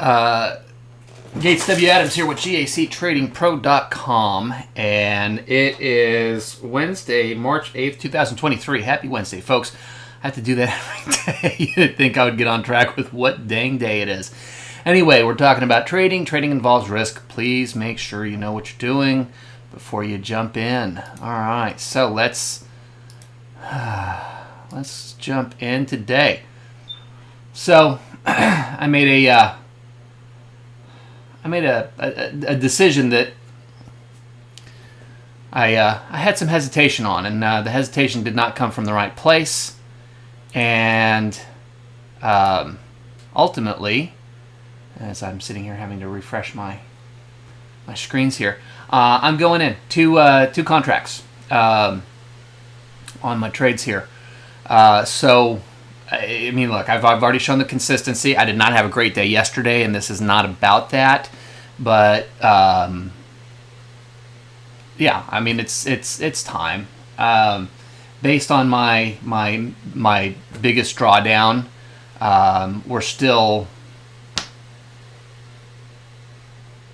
Gates W. Adams here with GACTradingPro.com, and it is Wednesday, March 8th, 2023. Happy Wednesday, folks. I have to do that every day. You didn't think I would get on track with what dang day it is. Anyway, we're talking about trading. Trading involves risk. Please make sure you know what you're doing before you jump in. All right, so let's jump in today. So I made a decision that I had some hesitation on, and the hesitation did not come from the right place. And ultimately, as I'm sitting here having to refresh my screens here, I'm going in two contracts on my trades here. So, I mean, look, I've already shown the consistency. I did not have a great day yesterday, and this is not about that. But yeah, I mean, it's time. Based on my biggest drawdown, we're still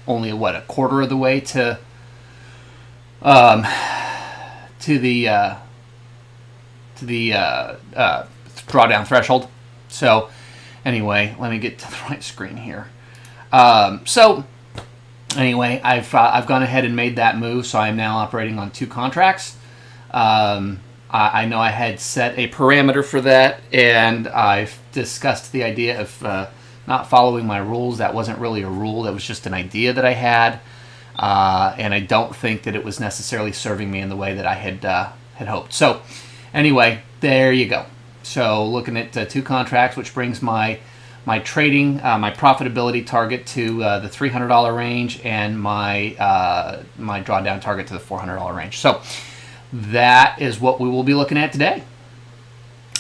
only a quarter of the way to the drawdown threshold. So anyway, let me get to the right screen here. So anyway, I've gone ahead and made that move, so I am now operating on two contracts. I know I had set a parameter for that, and I've discussed the idea of not following my rules. That wasn't really a rule. That was just an idea that I had, and I don't think that it was necessarily serving me in the way that I had hoped. So anyway, there you go. So looking at two contracts, which brings my trading, my profitability target to the $300 range, and my drawdown target to the $400 range. So that is what we will be looking at today.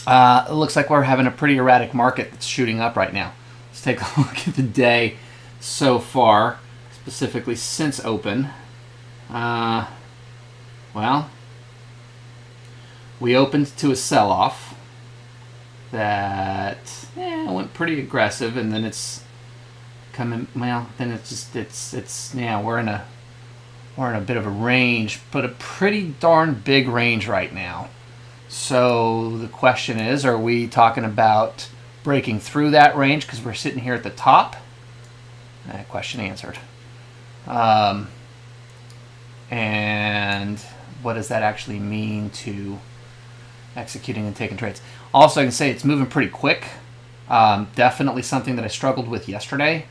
It looks like we're having a pretty erratic market that's shooting up right now. Let's take a look at the day so far, specifically since open. Well, we opened to a sell-off that went pretty aggressive, and then it's coming. Well, then it's yeah, we're in a bit of a range, but a pretty darn big range right now. So the question is, are we talking about breaking through that range because we're sitting here at the top? Question answered. And what does that actually mean to executing and taking trades? Also, I can say it's moving pretty quick. Definitely something that I struggled with yesterday.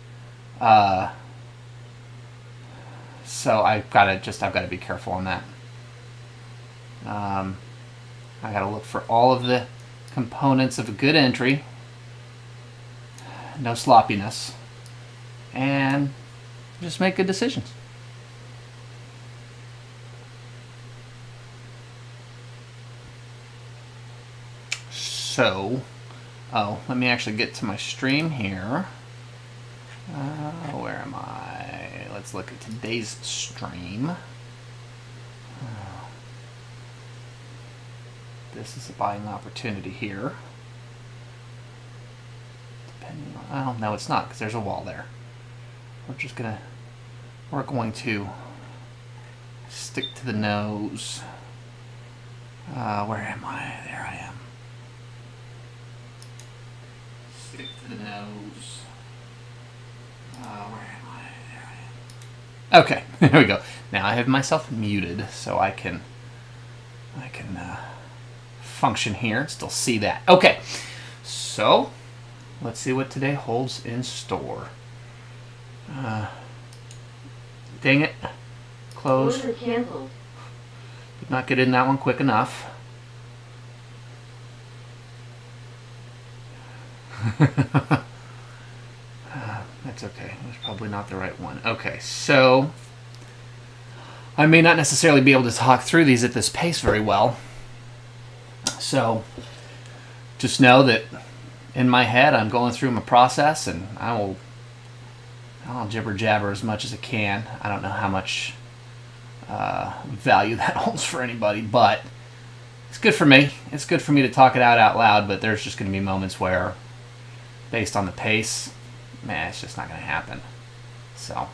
So I've got to be careful on that. I got to look for all of the components of a good entry. No sloppiness. And just make good decisions. So, let me actually get to my stream here. Where am I? Let's look at today's stream. This is a buying opportunity here. Depending on, oh no, it's not, because there's a wall there. We're going to stick to the nose. Where am I? There I am. Stick to the nose. Where am I? There I am. Okay, there we go. Now I have myself muted, so I can function here and still see that. Okay, so let's see what today holds in store. Dang it. Close. Order canceled. Did not get in that one quick enough. That's okay. That's probably not the right one. Okay, so I may not necessarily be able to talk through these at this pace very well. So just know that in my head I'm going through my process, and I'll jibber jabber as much as I can. I don't know how much value that holds for anybody, but it's good for me. It's good for me to talk it out loud, but there's just going to be moments where, based on the pace, man, it's just not going to happen. So.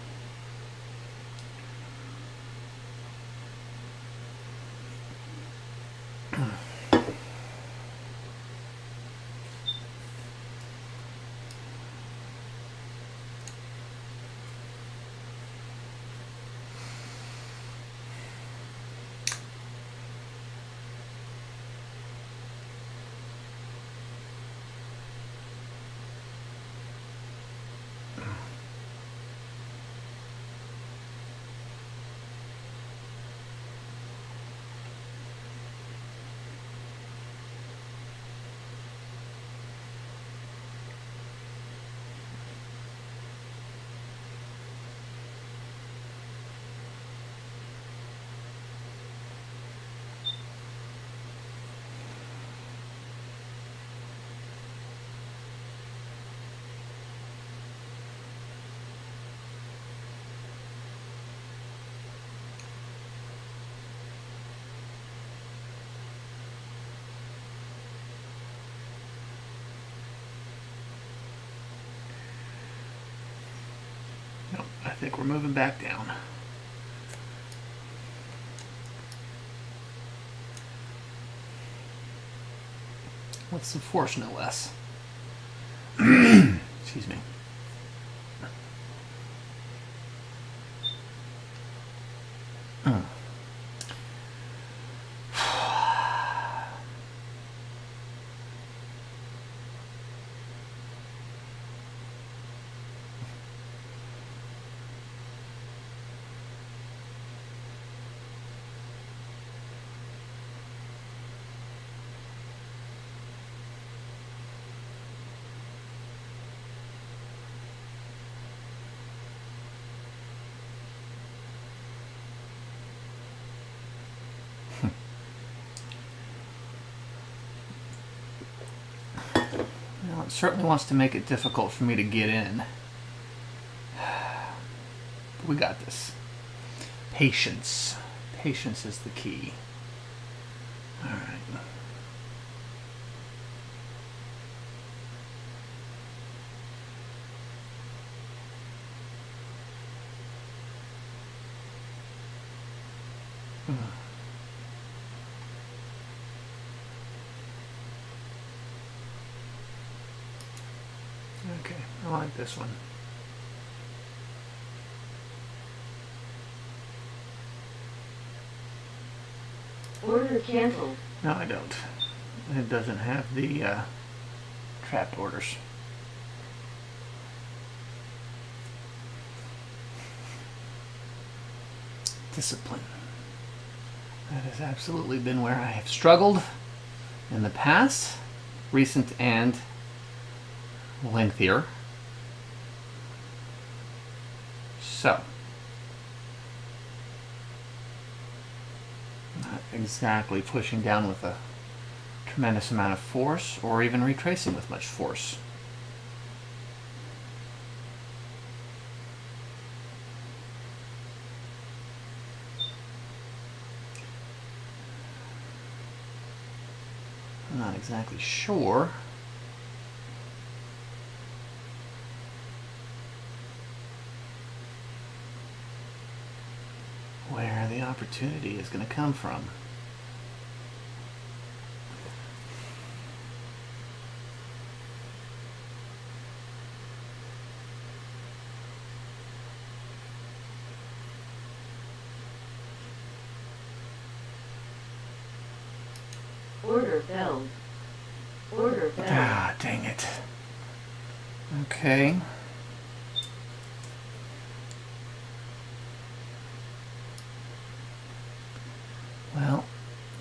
I think we're moving back down. With some force, no less. Excuse me. Well, it certainly wants to make it difficult for me to get in. But we got this. Patience. Patience is the key. All right. Okay, I like this one. Order canceled. No, I don't. It doesn't have the trapped orders. Discipline. That has absolutely been where I have struggled in the past, recent and lengthier. So, not exactly pushing down with a tremendous amount of force or even retracing with much force. I'm not exactly sure where the opportunity is going to come from. Order failed. Order failed. Ah, dang it. Okay. Well,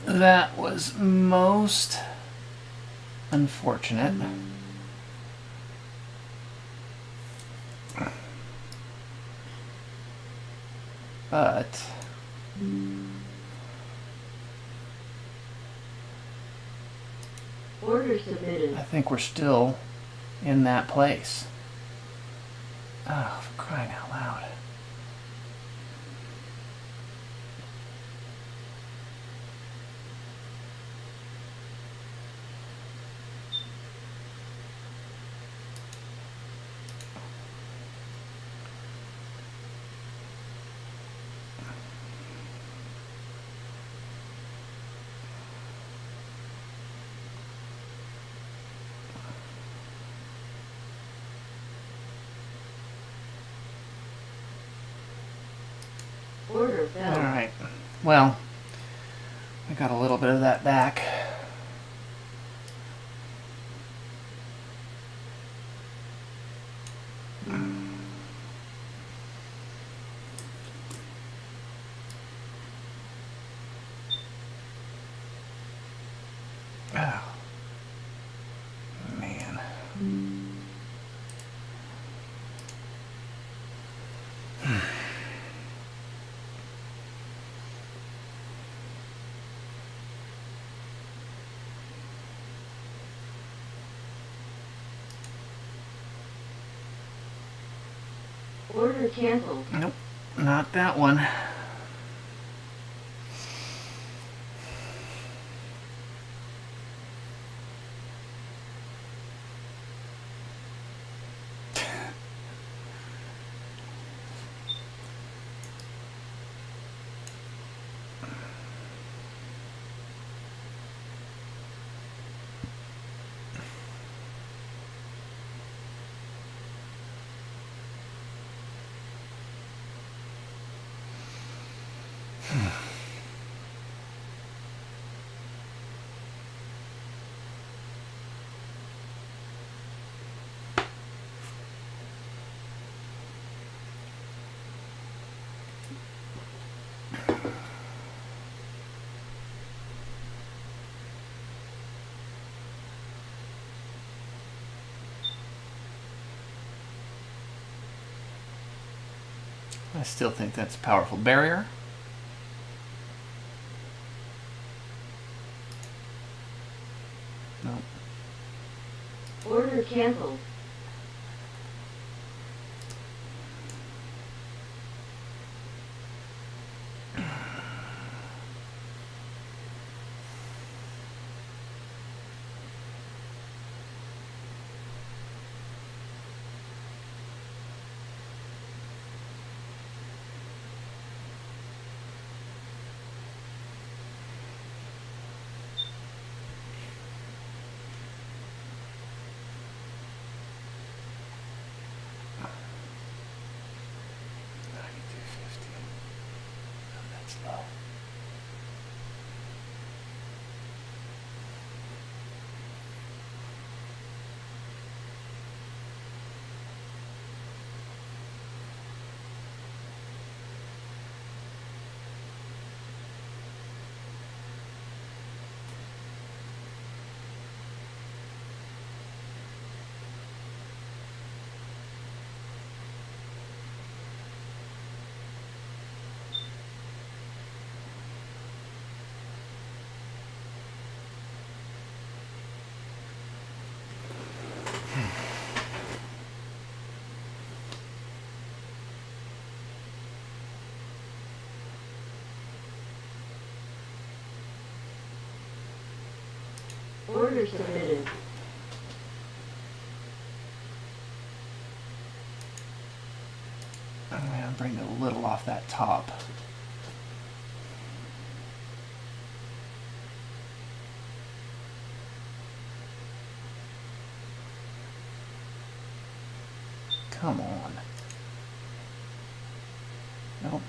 that was most unfortunate. But Order submitted. I think we're still in that place. Oh, for crying out loud. Order All filled. right. Well, I got a little bit of that back. Oh, man. Order canceled. Nope, not that one. I still think that's a powerful barrier. Nope. Order canceled. That's low. Order submitted. I'm going to bring it a little off that top. Come on. Nope.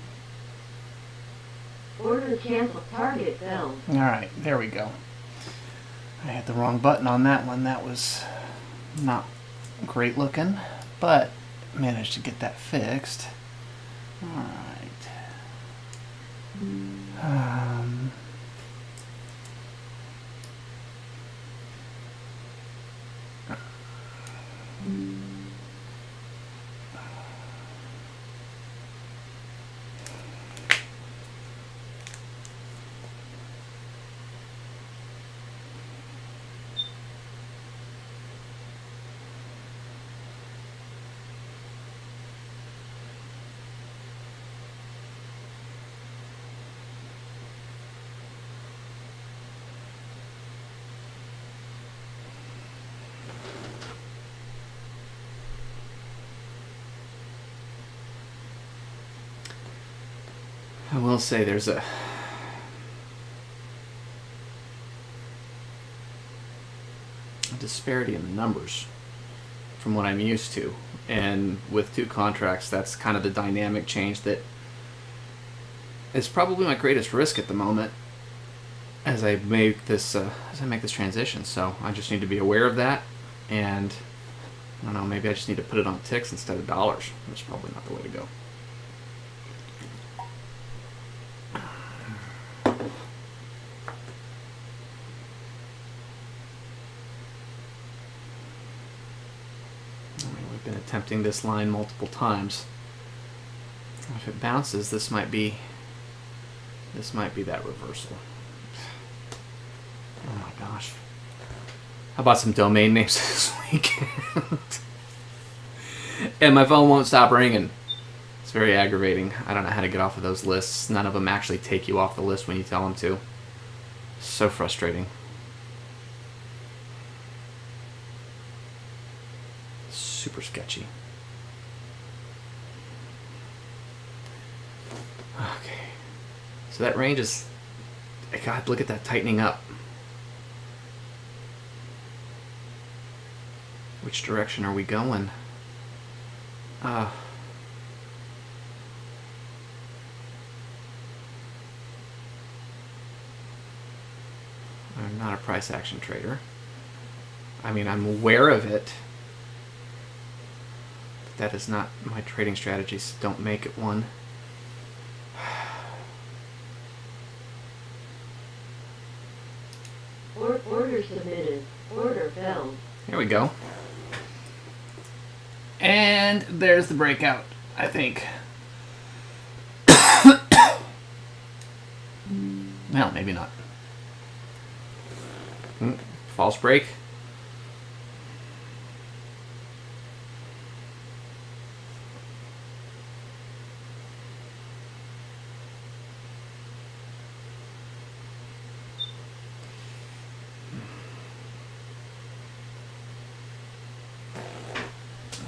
Order canceled. Target filled. All right, there we go. I had the wrong button on that one. That was not great looking, but managed to get that fixed. All right. I will say there's a disparity in the numbers from what I'm used to. And with two contracts, that's kind of the dynamic change that is probably my greatest risk at the moment as I make this transition. So I just need to be aware of that, and I don't know, maybe I just need to put it on ticks instead of dollars, which is probably not the way to go. We've been attempting this line multiple times. If it bounces, this might be that reversal. Oh my gosh. How about some domain names this weekend? And my phone won't stop ringing. It's very aggravating. I don't know how to get off of those lists. None of them actually take you off the list when you tell them to. So frustrating. Super sketchy. Okay. So that range is... God, look at that tightening up. Which direction are we going? I'm not a price action trader. I mean, I'm aware of it. But that is not my trading strategy, so don't make it one. Order submitted. Order failed. Here we go. And there's the breakout, I think. Well, maybe not. False break.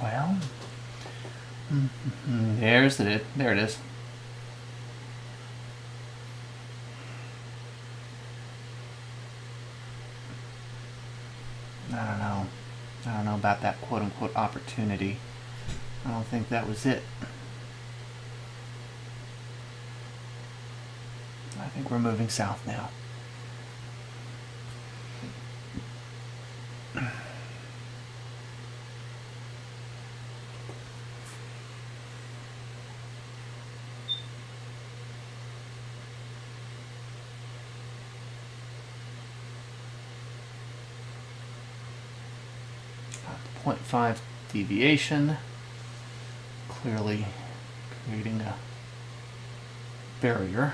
Well, there it is. I don't know about that quote-unquote opportunity. I don't think that was it. I think we're moving south now. About 0.5 deviation, clearly creating a barrier.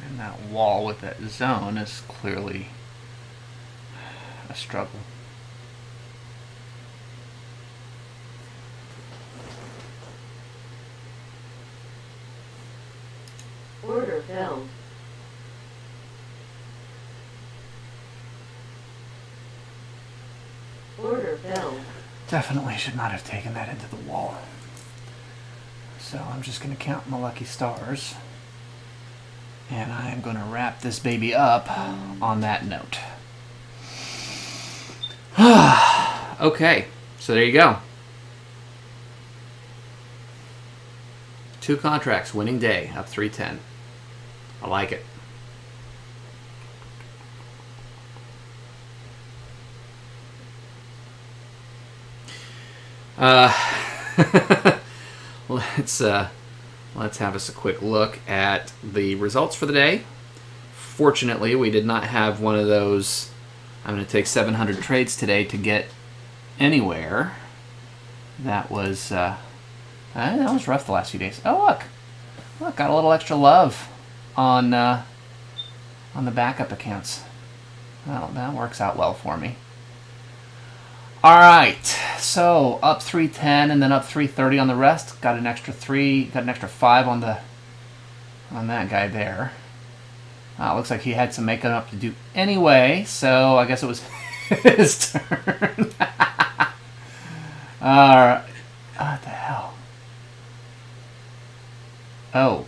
And that wall with that zone is clearly a struggle. Order failed. Order failed. Definitely should not have taken that into the wall. So I'm just going to count my lucky stars. And I'm going to wrap this baby up on that note. Okay, so there you go. 2 contracts, winning day, up 310. I like it. Let's have us a quick look at the results for the day. Fortunately, we did not have one of those, I'm going to take 700 trades today to get anywhere. That was rough the last few days. Oh, look, got a little extra love on the backup accounts. Well, that works out well for me. All right, so up 310 and then up 330 on the rest. Got an extra 5 on that guy there. Looks like he had some making up to do anyway, so I guess it was his turn. Alright. What the hell? Oh.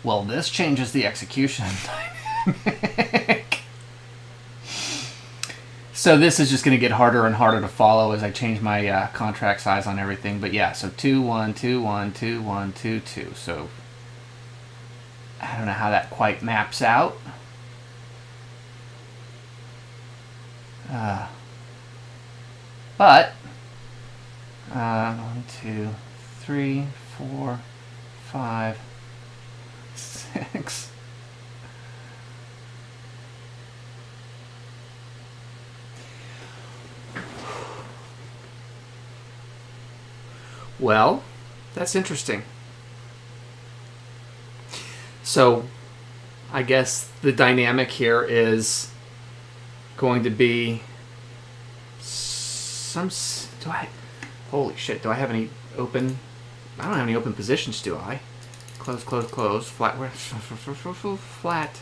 Well, this changes the execution dynamic. So this is just going to get harder and harder to follow as I change my contract size on everything. But yeah, so 2, 1, 2, 1, 2, 1, 2, 2. So I don't know how that quite maps out. But 1, 2, 3, 4, 5, 6. Well, that's interesting. So, I guess the dynamic here is going to be some. Holy shit! Do I have any open? I don't have any open positions, do I? Close, close, close. Flat. Flat.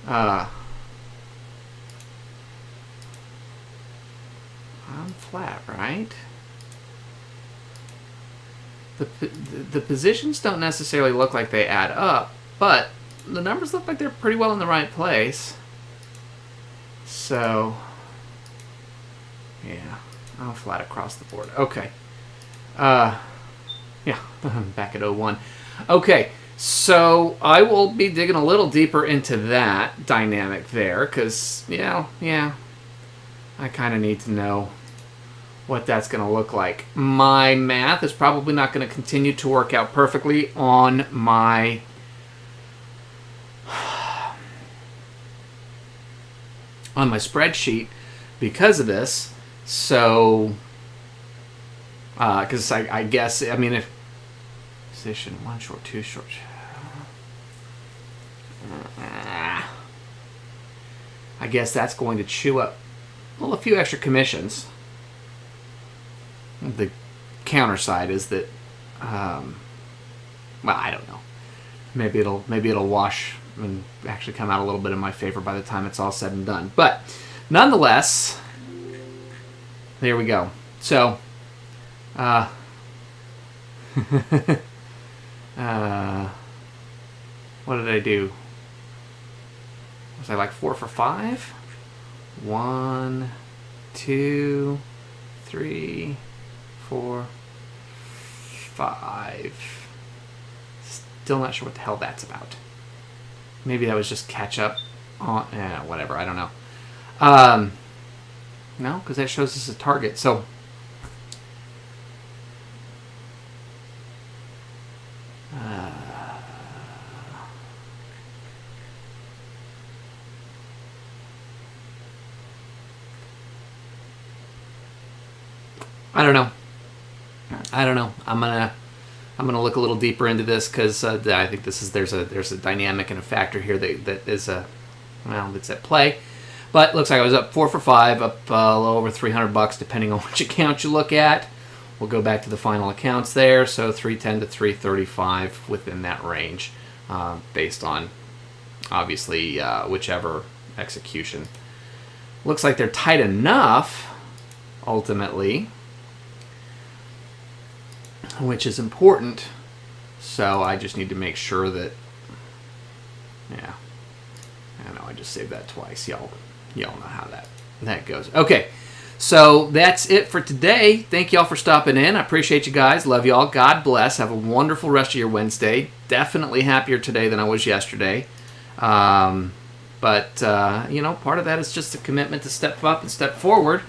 Flat. I'm flat, right? The positions don't necessarily look like they add up, but the numbers look like they're pretty well in the right place. So, yeah, I'm flat across the board. Okay. Yeah, back at 01. Okay, so I will be digging a little deeper into that dynamic there, because, yeah, I kind of need to know what that's going to look like. My math is probably not going to continue to work out perfectly on my spreadsheet because of this. So, because I guess, I mean, if position 1 short, 2 short, I guess that's going to chew up, well, a few extra commissions. The counter side is that, well, I don't know. Maybe it'll wash and actually come out a little bit in my favor by the time it's all said and done. But nonetheless, there we go. So, what did I do? Was I like 4 for 5? 1, 2, 3, 4, 5. Still not sure what the hell that's about. Maybe that was just catch up on, whatever, I don't know. No, because that shows us a target. So, I don't know. I'm gonna look a little deeper into this because I think there's a dynamic and a factor here that is that's at play. But it looks like I was up 4 for 5, up a little over $300 depending on which account you look at. We'll go back to the final accounts there. So 310 to 335 within that range, based on obviously whichever execution. Looks like they're tight enough ultimately, which is important. So I just need to make sure that, yeah, I know I just saved that twice. Y'all know how that goes. Okay, so that's it for today. Thank y'all for stopping in. I appreciate you guys. Love y'all. God bless. Have a wonderful rest of your Wednesday. Definitely happier today than I was yesterday. But part of that is just a commitment to step up and step forward.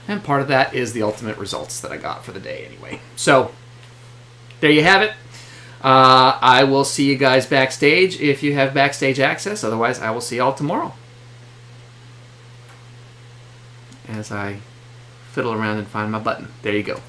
And part of that is the ultimate results that I got for the day anyway. So, there you have it. I will see you guys backstage if you have backstage access. Otherwise, I will see y'all tomorrow. As I fiddle around and find my button. There you go.